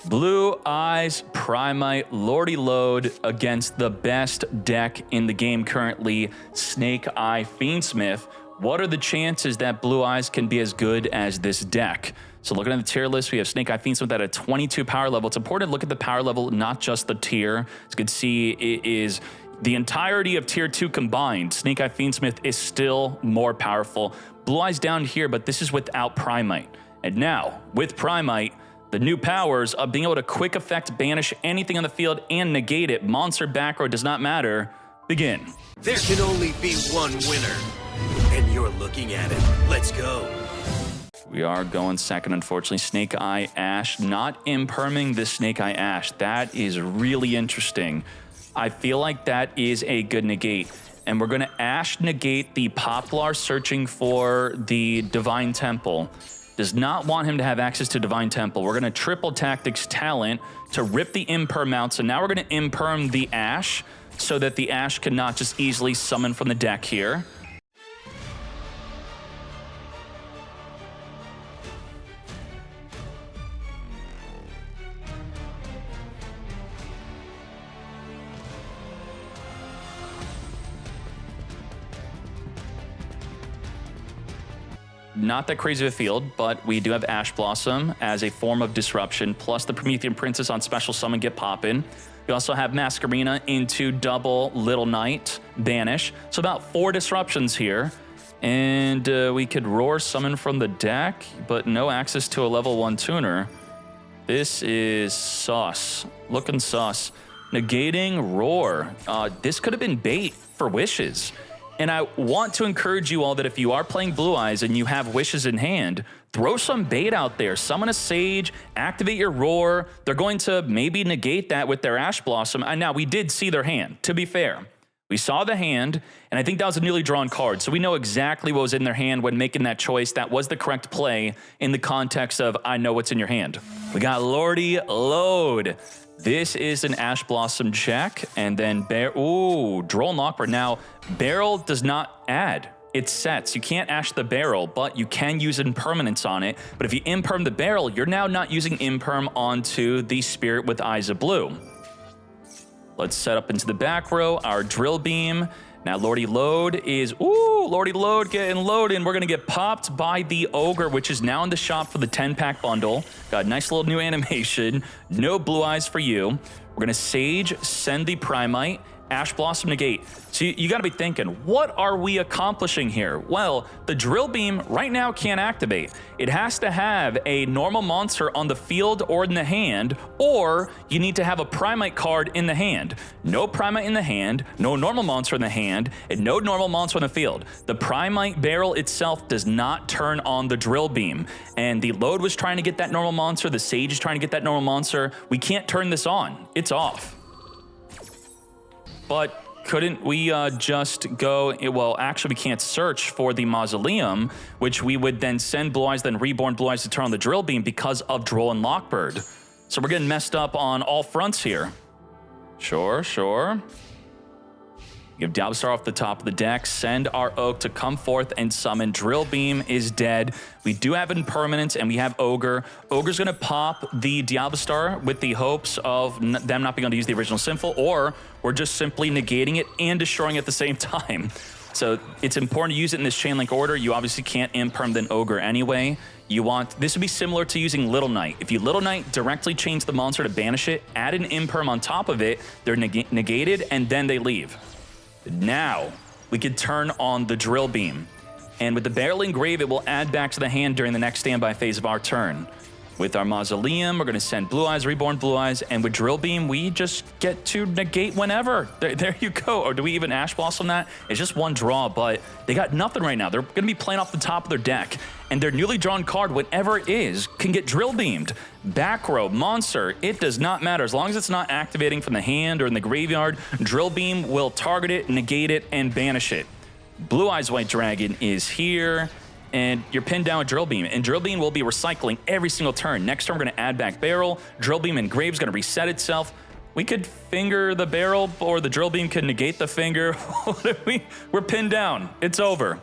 Blue Eyes Primite Lordy Load against the best deck in the game currently, Snake Eye Fiendsmith. What are the chances that Blue Eyes can be as good as this deck? So looking at the tier list, we have Snake Eye Fiendsmith at a 22 power level. It's important to look at the power level, not just the tier. As you can see, it is the entirety of tier 2 combined. Snake Eye Fiendsmith is still more powerful. Blue Eyes down here, but this is without Primite. And now, with Primite, the new powers of being able to quick effect banish anything on the field and negate it, monster back row does not matter, begin. There can only be one winner, and you're looking at it. Let's go. We are going second, unfortunately. Snake Eye Ash, not imperming this Snake Eye Ash. That is really interesting. I feel like that is a good negate. And we're going to Ash negate the Poplar searching for the Divine Temple. Does not want him to have access to Divine Temple. We're going to triple Tactics Talent to rip the Imperm out. So now we're going to Imperm the Ash so that the Ash cannot just easily summon from the deck here. Not that crazy of a field, but we do have Ash Blossom as a form of disruption, plus the Promethean Princess on special summon get poppin'. We also have Masquerena into double Little Knight banish. So about 4 disruptions here. And we could Roar summon from the deck, but no access to a level 1 tuner. This is sus. Looking sus. Negating Roar. This could have been bait for wishes. And I want to encourage you all that if you are playing Blue Eyes and you have wishes in hand, throw some bait out there. Summon a Sage, activate your Roar. They're going to maybe negate that with their Ash Blossom. And now, we did see their hand, to be fair. We saw the hand, and I think that was a newly drawn card. So we know exactly what was in their hand when making that choice. That was the correct play in the context of, I know what's in your hand. We got Lordy Load. This is an Ash Blossom check, and then Droll and Lockbird. Now, Barrel does not add. It sets. You can't Ash the Barrel, but you can use Impermanence on it. But if you Imperm the Barrel, you're now not using Imperm onto the Spirit with Eyes of Blue. Let's set up into the back row our Drill Beam. Now, Lordy Load is, Lordy Load getting loaded. We're going to get popped by the Ogre, which is now in the shop for the 10-pack bundle. Got a nice little new animation. No Blue Eyes for you. We're going to Sage, send the Primite, Ash Blossom negate. So you got to be thinking, what are we accomplishing here? Well, the Drill Beam right now can't activate. It has to have a normal monster on the field or in the hand, or you need to have a Primite card in the hand. No Primite in the hand, no normal monster in the hand, and no normal monster on the field. The Primite Barrel itself does not turn on the Drill Beam. And the Load was trying to get that normal monster, the Sage is trying to get that normal monster. We can't turn this on. It's off. But couldn't we just go, well, actually we can't search for the Mausoleum, which we would then send Blue Eyes, then Reborn Blue Eyes to turn on the Drill Beam because of Droll and Lockbird. So we're getting messed up on all fronts here. Sure. Give Diablo off the top of the deck, send our Oak to come forth and summon. Drill Beam is dead. We do have Impermanence, and we have Ogre. Ogre's going to pop the Diablo with the hopes of them not being able to use the original Sinful, or we're just simply negating it and destroying it at the same time. So it's important to use it in this chain link order. You obviously can't Imperm then Ogre anyway. This would be similar to using Little Knight. If you Little Knight, directly change the monster to banish it, add an Imperm on top of it, they're negated, and then they leave. Now, we could turn on the Drill Beam. And with the Barrel Engrave, it will add back to the hand during the next standby phase of our turn. With our Mausoleum, we're going to send Blue Eyes, Reborn Blue Eyes, and with Drill Beam, we just get to negate whenever. There you go. Or do we even Ash Blossom that? It's just one draw, but they got nothing right now. They're going to be playing off the top of their deck, and their newly drawn card, whatever it is, can get Drill Beamed. Back row, monster, it does not matter. As long as it's not activating from the hand or in the graveyard, Drill Beam will target it, negate it, and banish it. Blue Eyes White Dragon is here. And you're pinned down with Drill Beam. And Drill Beam will be recycling every single turn. Next turn, we're going to add back Barrel. Drill Beam Engrave's going to reset itself. We could finger the Barrel, or the Drill Beam could negate the finger. We're pinned down. It's over.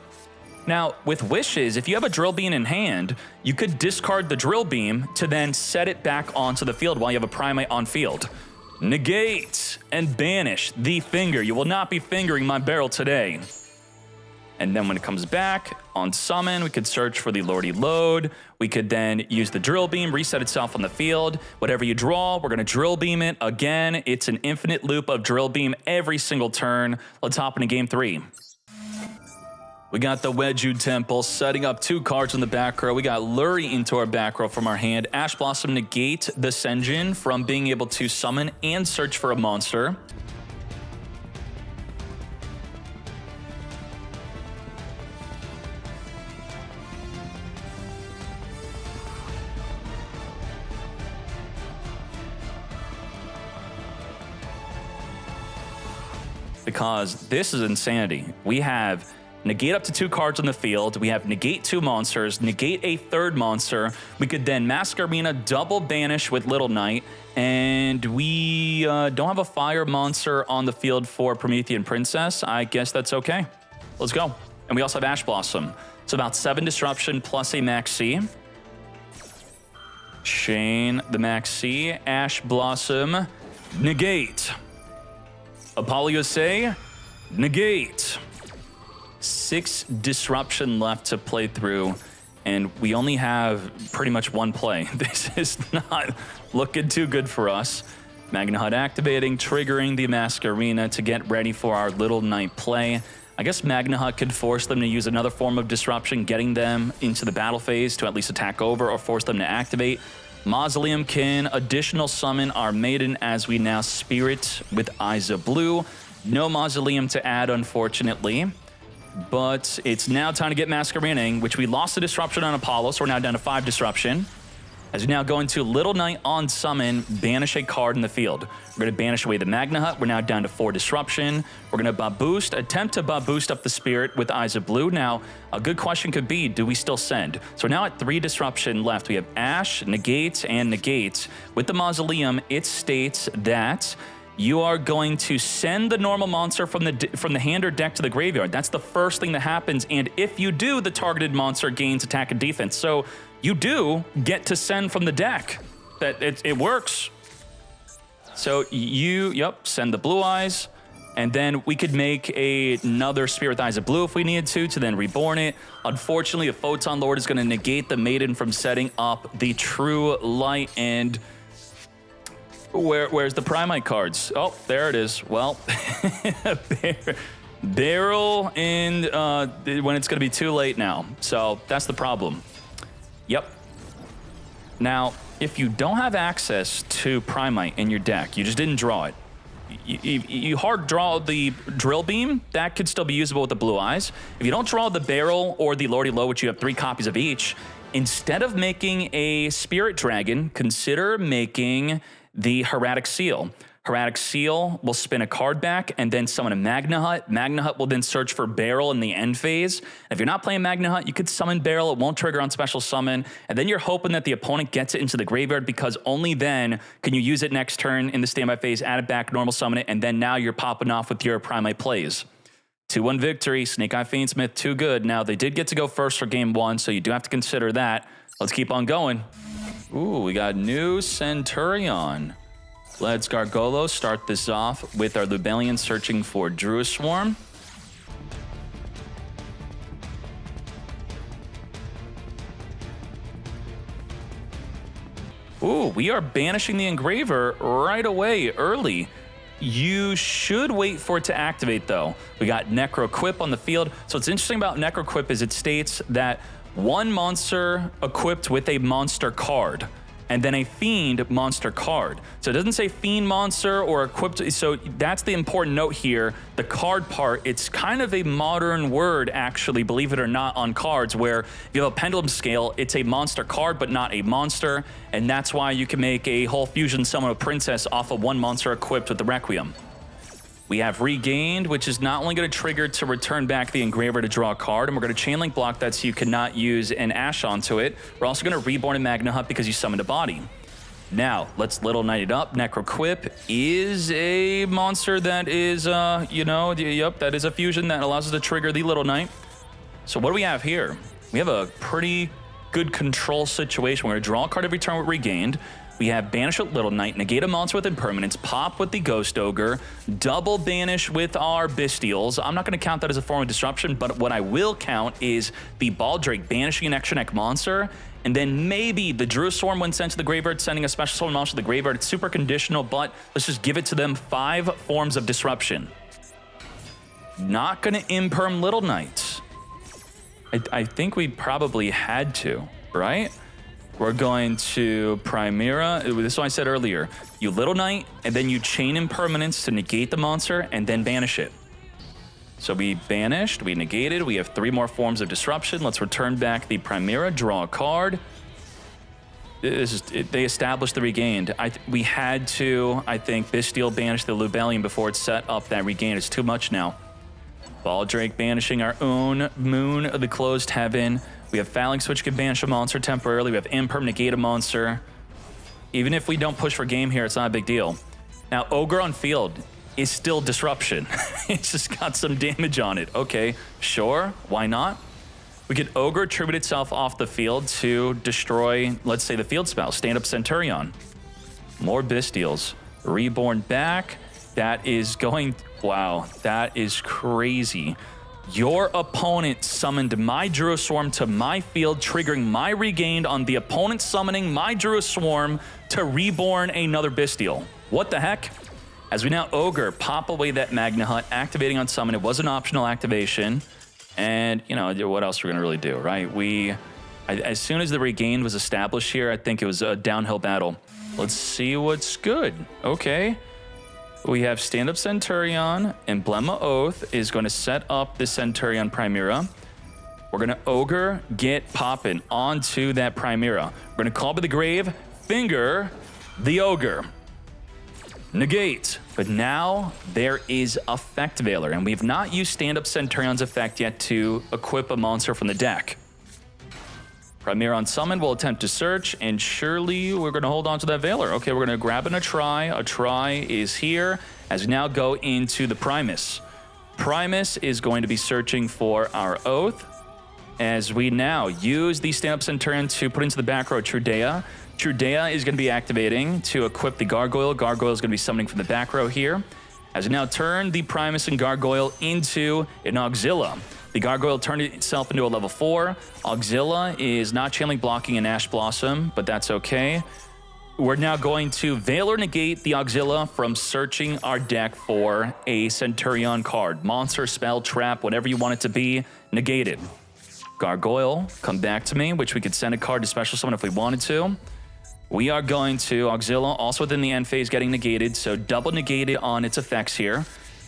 Now, with wishes, if you have a drill beam in hand, you could discard the drill beam to then set it back onto the field while you have a primate on field. Negate and banish the finger. You will not be fingering my barrel today. And then when it comes back on summon, we could search for the Lordy Load. We could then use the drill beam, reset itself on the field. Whatever you draw, we're gonna drill beam it. Again, it's an infinite loop of drill beam every single turn. Let's hop into game 3. We got the Wedju Temple setting up 2 cards in the back row. We got Lurie into our back row from our hand. Ash Blossom negate the Senjin from being able to summon and search for a monster. Because this is insanity. We have negate up to 2 cards on the field. We have negate 2 monsters, negate a 3rd monster. We could then Masquerena double banish with Little Knight, and we don't have a fire monster on the field for Promethean Princess. I guess that's okay. Let's go. And we also have Ash Blossom. So about 7 disruption plus a Max C. Shane the Max C. Ash Blossom. Negate. Apollo negate. 6 disruption left to play through, and we only have pretty much 1 play. This is not looking too good for us. Magna Hut activating, triggering the Masquerena to get ready for our Little Knight play. I guess Magna Hut could force them to use another form of disruption, getting them into the battle phase to at least attack over or force them to activate. Mausoleum can additional summon our Maiden as we now Spirit with Eyes of Blue. No Mausoleum to add, unfortunately. But it's now time to get Masquerening, which we lost the disruption on Apollo, so we're now down to 5 disruption. As we now go into Little Knight on summon, banish a card in the field. We're going to banish away the Magna Hut. We're now down to 4 disruption. We're going to Boost, attempt to Boost up the Spirit with Eyes of Blue. Now, a good question could be, do we still send? So we're now at 3 disruption left. We have Ash, Negates, and Negates. With the Mausoleum, it states that you are going to send the normal monster from the hand or deck to the graveyard. That's the first thing that happens, and if you do, the targeted monster gains attack and defense. So you do get to send from the deck. It works. So send the Blue Eyes, and then we could make another Spirit with Eyes of Blue if we needed to then reborn it. Unfortunately, the Photon Lord is going to negate the Maiden from setting up the True Light, and where's the Primite cards? Oh, there it is. Well, barrel, and when it's going to be too late now. So that's the problem. Yep. Now, if you don't have access to Primite in your deck, you just didn't draw it. You hard draw the Drill Beam, that could still be usable with the Blue Eyes. If you don't draw the Barrel or the Lordy Low, which you have 3 copies of each, instead of making a Spirit Dragon, consider making the Hieratic Seal. Hieratic Seal will spin a card back and then summon a Magna Hut. Magna Hut will then search for Barrel in the end phase. If you're not playing Magna Hut, you could summon Barrel. It won't trigger on special summon. And then you're hoping that the opponent gets it into the graveyard, because only then can you use it next turn in the standby phase, add it back, normal summon it, and then now you're popping off with your Primate plays. 2-1 victory. Snake Eye Fiendsmith, too good. Now, they did get to go first for game 1, so you do have to consider that. Let's keep on going. Ooh, we got new CentruIon. Let's Gargolo start this off with our Lubellion searching for Druid Swarm. Ooh, we are banishing the Engraver right away, early. You should wait for it to activate, though. We got Necroquip on the field. So what's interesting about Necroquip is it states that 1 monster equipped with a monster card, and then a Fiend monster card. So it doesn't say Fiend monster or equipped. So that's the important note here. The card part, it's kind of a modern word, actually, believe it or not, on cards, where if you have a Pendulum Scale, it's a monster card, but not a monster. And that's why you can make a whole fusion summon of Princess off of 1 monster equipped with the Requiem. We have Regained, which is not only going to trigger to return back the Engraver to draw a card, and we're going to Chain Link block that so you cannot use an Ash onto it. We're also going to Reborn a Magna Hut because you summoned a body. Now, let's Little Knight it up. Necroquip is a monster that is, that is a fusion that allows us to trigger the Little Knight. So what do we have here? We have a pretty good control situation. We're going to draw a card every turn with Regained. We have Banish with Little Knight, negate a monster with Impermanence, pop with the Ghost Ogre, double banish with our Bystials. I'm not going to count that as a form of disruption, but what I will count is the Baldrake banishing an extra deck monster, and then maybe the Druid Swarm when sent to the graveyard, sending a special summon monster to the graveyard. It's super conditional, but let's just give it to them. 5 forms of disruption. Not going to Imperm Little Knight. I think we probably had to, right? We're going to Primera. This is what I said earlier. You Little Knight, and then you chain Impermanence to negate the monster, and then banish it. So we banished, we negated, we have 3 more forms of disruption. Let's return back the Primera, draw a card. They established the Regained. We had to, I think, Bystial banish the Lubellion before it set up that Regained. It's too much now. Baldrake banishing our own Moon of the Closed Heaven. We have Phalanx, which can banish a monster temporarily. We have Imperm, negate a monster. Even if we don't push for game here, it's not a big deal. Now, Ogre on field is still disruption. It's just got some damage on it. Okay, sure, why not? We could Ogre tribute itself off the field to destroy, let's say, the field spell. Stand up CentruIon. More Bystials. Reborn back. That is going, wow, that is crazy. Your opponent summoned my Druid Swarm to my field, triggering my Regained on the opponent summoning my Druid Swarm to reborn another Bystial. What the heck? As we now Ogre, pop away that Magna Hut, activating on summon. It was an optional activation. And, you know, what else we're going to really do, right? As soon as the Regained was established here, I think it was a downhill battle. Let's see what's good. Okay. We have Stand Up CentruIon. Emblema Oath is going to set up the CentruIon Primera. We're going to Ogre, get poppin' onto that Primera. We're going to call by the grave, finger the Ogre. Negate. But now there is Effect Veiler, and we have not used Stand Up CentruIon's effect yet to equip a monster from the deck. Primera on summon will attempt to search, and surely we're going to hold on to that Veiler. Okay, we're going to grab in a try. A try is here as we now go into the Primus. Primus is going to be searching for our Oath as we now use the Stand Up CentruIon to put into the back row Trudea. Trudea is going to be activating to equip the Gargoyle. Gargoyle is going to be summoning from the back row here. As we now turn the Primus and Gargoyle into an Auxilla. The Gargoyle turned itself into a level 4. Auxilla is not channeling, blocking an Ash Blossom, but that's okay. We're now going to Veiler negate the Auxilla from searching our deck for a CentruIon card. Monster, spell, trap, whatever you want it to be, negated. Gargoyle, come back to me, which we could send a card to special summon if we wanted to. We are going to Auxilla, also within the end phase, getting negated, so double negated on its effects here.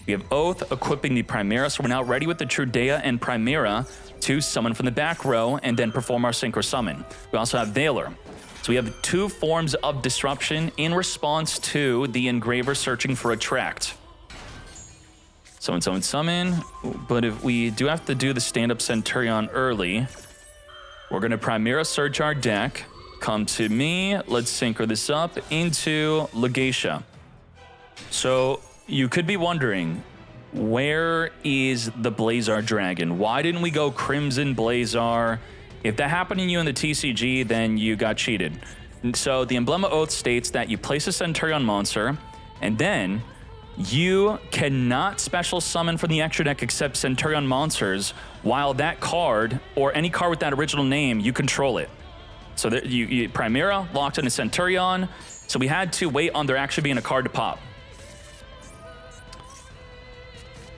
We have Oath equipping the Primera, so we're now ready with the Trudea and Primera to summon from the back row and then perform our Synchro Summon. We also have Veiler. So we have 2 forms of disruption in response to the Engraver searching for a tract. Summon, summon, summon. But if we do have to do the stand-up CentruIon early, we're going to Primera search our deck. Come to me. Let's synchro this up into Legacia. So you could be wondering, where is the Blazar Dragon? Why didn't we go Crimson Blazar? If that happened to you in the TCG, then you got cheated. And so the Emblema Oath states that you place a CentruIon monster, and then you cannot special summon from the extra deck except CentruIon monsters while that card, or any card with that original name, you control it. So that you Primera locked into CentruIon, so we had to wait on there actually being a card to pop.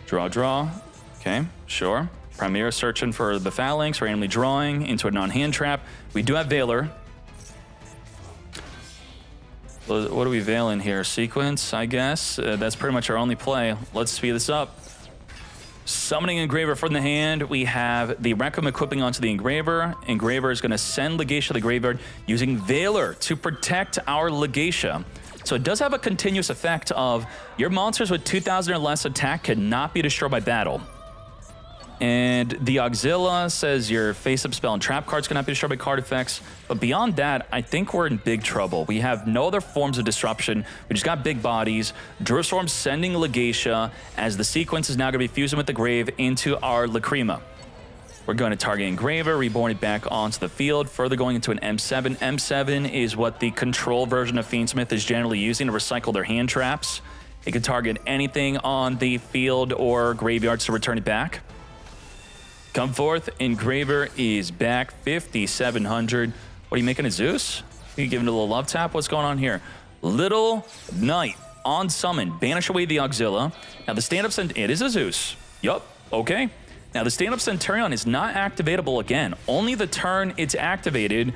Draw, draw. Okay, sure. Primera searching for the Phalanx, randomly drawing into a non-hand trap. We do have Veiler. What are we veiling here? Sequence, I guess. That's pretty much our only play. Let's speed this up. Summoning Engraver from the hand. We have the Requiem equipping onto the Engraver. Engraver is going to send Legacia to the graveyard using Veiler to protect our Legacia. So it does have a continuous effect of your monsters with 2,000 or less attack cannot be destroyed by battle. And the Auxilla says your face-up spell and trap cards cannot be destroyed by card effects. But beyond that, I think we're in big trouble. We have no other forms of disruption. We just got big bodies. Druid Storm sending Legacia as the sequence is now going to be fusing with the grave into our Lacrima. We're going to target Engraver, reborn it back onto the field, further going into an M7. M7 is what the control version of Fiendsmith is generally using to recycle their hand traps. It can target anything on the field or graveyards to return it back. Come forth, Engraver is back, 5,700. What are you making a Zeus? Are you giving it a little love tap? What's going on here? Little Knight on summon, banish away the Auxilla. Now the stand-up, it is a Zeus. Yup, okay. Now, the stand-up CentruIon is not activatable again. Only the turn it's activated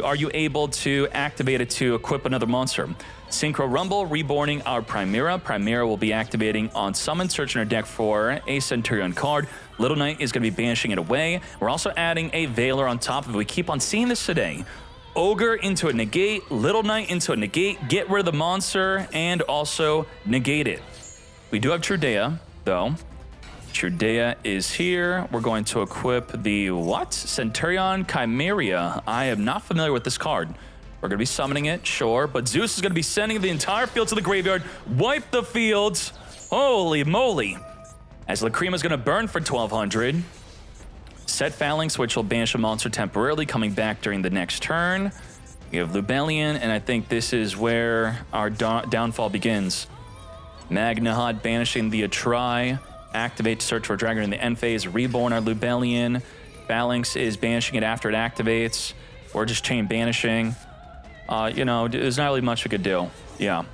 are you able to activate it to equip another monster. Synchro Rumble, reborning our Primera. Primera will be activating on summon, searching our deck for a CentruIon card. Little Knight is going to be banishing it away. We're also adding a Veiler on top of it. We keep on seeing this today. Ogre into a negate, Little Knight into a negate, get rid of the monster, and also negate it. We do have Trudea, though. Trudea is here. We're going to equip the what? CentruIon Chimeria. I am not familiar with this card. We're going to be summoning it, sure, but Zeus is going to be sending the entire field to the graveyard. Wipe the fields. Holy moly. As Lacrima is going to burn for 1,200. Set Phalanx, which will banish a monster temporarily, coming back during the next turn. We have Lubellion, and I think this is where our downfall begins. Magnahot banishing the Atri. Activate to search for a dragon in the end phase. Reborn our Lubellion. Phalanx is banishing it after it activates. Or just chain banishing. You know, there's not really much we could do. Yeah.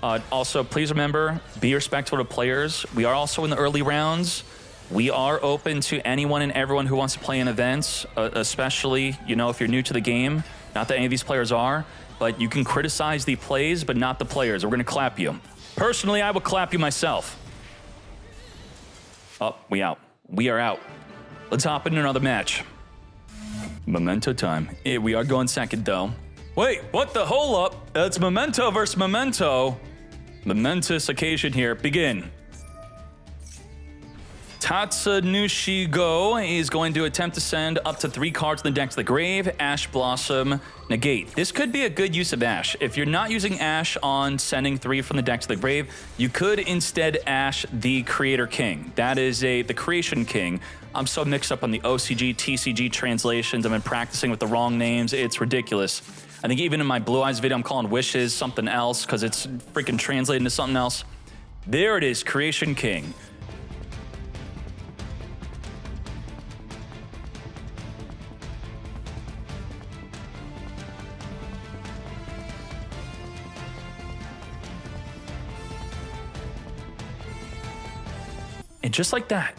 Also, please remember, be respectful to players. We are also in the early rounds. We are open to anyone and everyone who wants to play in events, especially, you know, if you're new to the game. Not that any of these players are, but you can criticize the plays, but not the players. We're going to clap you. Personally, I will clap you myself. Oh, we out. We are out. Let's hop into another match. Memento time. We are going second, though. Wait, what the hole up? It's Memento versus Memento. Momentous occasion here. Begin. Tatsunushigo is going to attempt to send up to 3 cards in the deck to the grave. Ash Blossom, negate. This could be a good use of Ash. If you're not using Ash on sending 3 from the deck to the grave, you could instead Ash the Creator King. That is the Creation King. I'm so mixed up on the OCG, TCG translations. I've been practicing with the wrong names. It's ridiculous. I think even in my Blue Eyes video, I'm calling Wishes something else because it's freaking translated into something else. There it is, Creation King. And just like that,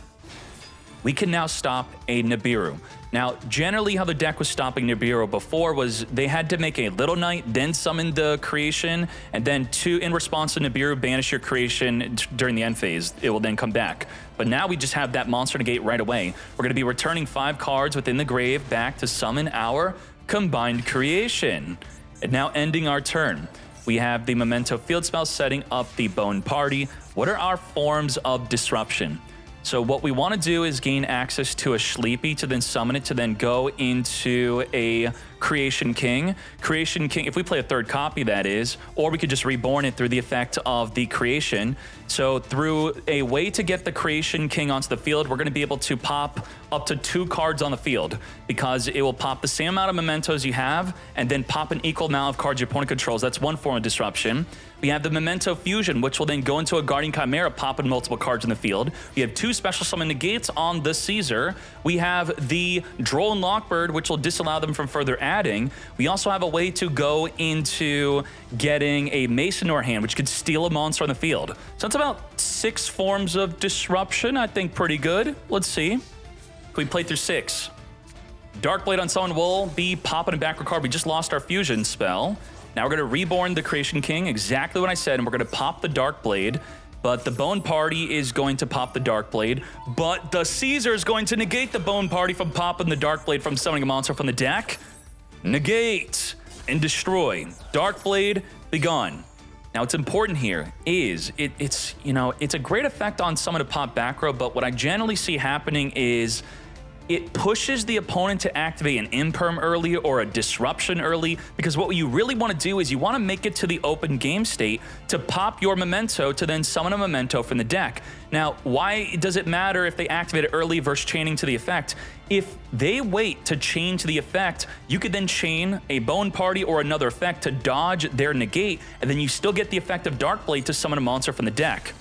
we can now stop a Nibiru. Now, generally how the deck was stopping Nibiru before was they had to make a Little Knight, then summon the creation, and then in response to Nibiru, banish your creation during the end phase. It will then come back. But now we just have that monster negate right away. We're going to be returning 5 cards within the grave back to summon our combined creation. And now ending our turn. We have the Memento field spell setting up the Bone Party. What are our forms of disruption? So what we want to do is gain access to a Sleepy to then summon it to then go into a Creation King. Creation King, if we play a 3rd copy, that is, or we could just reborn it through the effect of the creation. So through a way to get the Creation King onto the field, we're going to be able to pop up to 2 cards on the field because it will pop the same amount of mementos you have and then pop an equal amount of cards your opponent controls. That's one form of disruption. We have the Memento Fusion, which will then go into a Guardian Chimera, popping multiple cards in the field. We have 2 special summon negates on the Caesar. We have the Droll and Lockbird, which will disallow them from further adding. We also have a way to go into getting a Mason or hand, which could steal a monster on the field. So that's about 6 forms of disruption. I think pretty good. Let's see. We play through 6. Darkblade on someone will be popping a backward card. We just lost our fusion spell. Now we're going to reborn the Creation King, exactly what I said, and we're going to pop the Darkblade. But the Bone Party is going to pop the Darkblade. But the Caesar is going to negate the Bone Party from popping the Darkblade from summoning a monster from the deck. Negate and destroy. Darkblade, be gone. Now, what's important here is it's a great effect on someone to pop back row, but what I generally see happening is it pushes the opponent to activate an imperm early or a disruption early, because what you really want to do is you want to make it to the open game state to pop your Memento to then summon a Memento from the deck. Now, why does it matter if they activate it early versus chaining to the effect? If they wait to chain to the effect, you could then chain a Bone Party or another effect to dodge their negate, and then you still get the effect of Darkblade to summon a monster from the deck.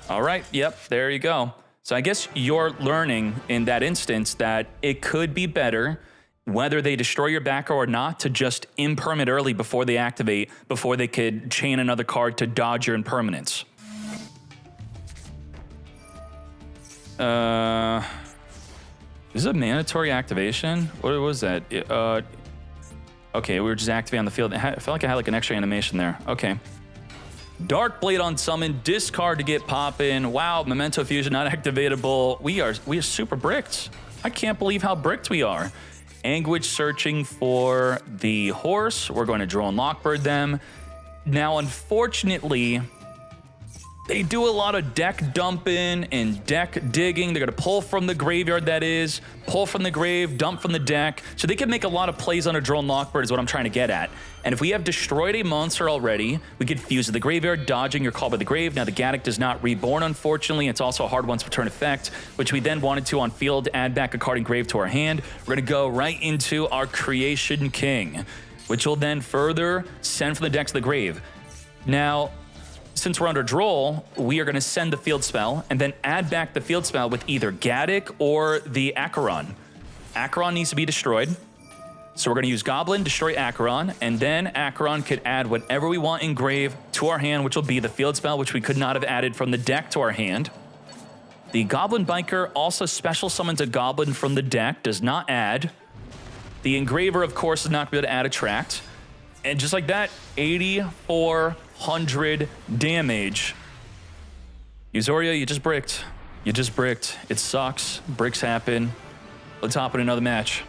All right, yep, there you go. So I guess you're learning in that instance that it could be better, whether they destroy your backer or not, to just imperm it early before they activate, before they could chain another card to dodge your impermanence. This is a mandatory activation? What was that? Okay, we were just activating on the field. I felt like I had like an extra animation there. Okay. Darkblade on summon, discard to get poppin'. Wow, Memento Fusion not activatable. We are super bricked. I can't believe how bricked we are. Anguish searching for the horse. We're going to draw and Lockbird them. Now, unfortunately, they do a lot of deck dumping and deck digging. They're going to pull from the graveyard, that is. Pull from the grave, dump from the deck. So they can make a lot of plays on a Drone Lockbird is what I'm trying to get at. And if we have destroyed a monster already, we could fuse to the graveyard, dodging your Call by the Grave. Now, the Gaddock does not reborn, unfortunately. It's also a hard once per turn effect, which we then wanted to on field add back a card in grave to our hand. We're going to go right into our Creation King, which will then further send from the deck to the grave. Now, since we're under Droll, we are going to send the field spell and then add back the field spell with either Gaddock or the Acheron. Acheron needs to be destroyed. So we're going to use Goblin, destroy Acheron, and then Acheron could add whatever we want in grave to our hand, which will be the field spell, which we could not have added from the deck to our hand. The Goblin Biker also special summons a Goblin from the deck, does not add. The Engraver, of course, is not going to be able to add Attract. And just like that, 8,400 damage. Usoria, you just bricked. You just bricked. It sucks. Bricks happen. Let's hop in another match.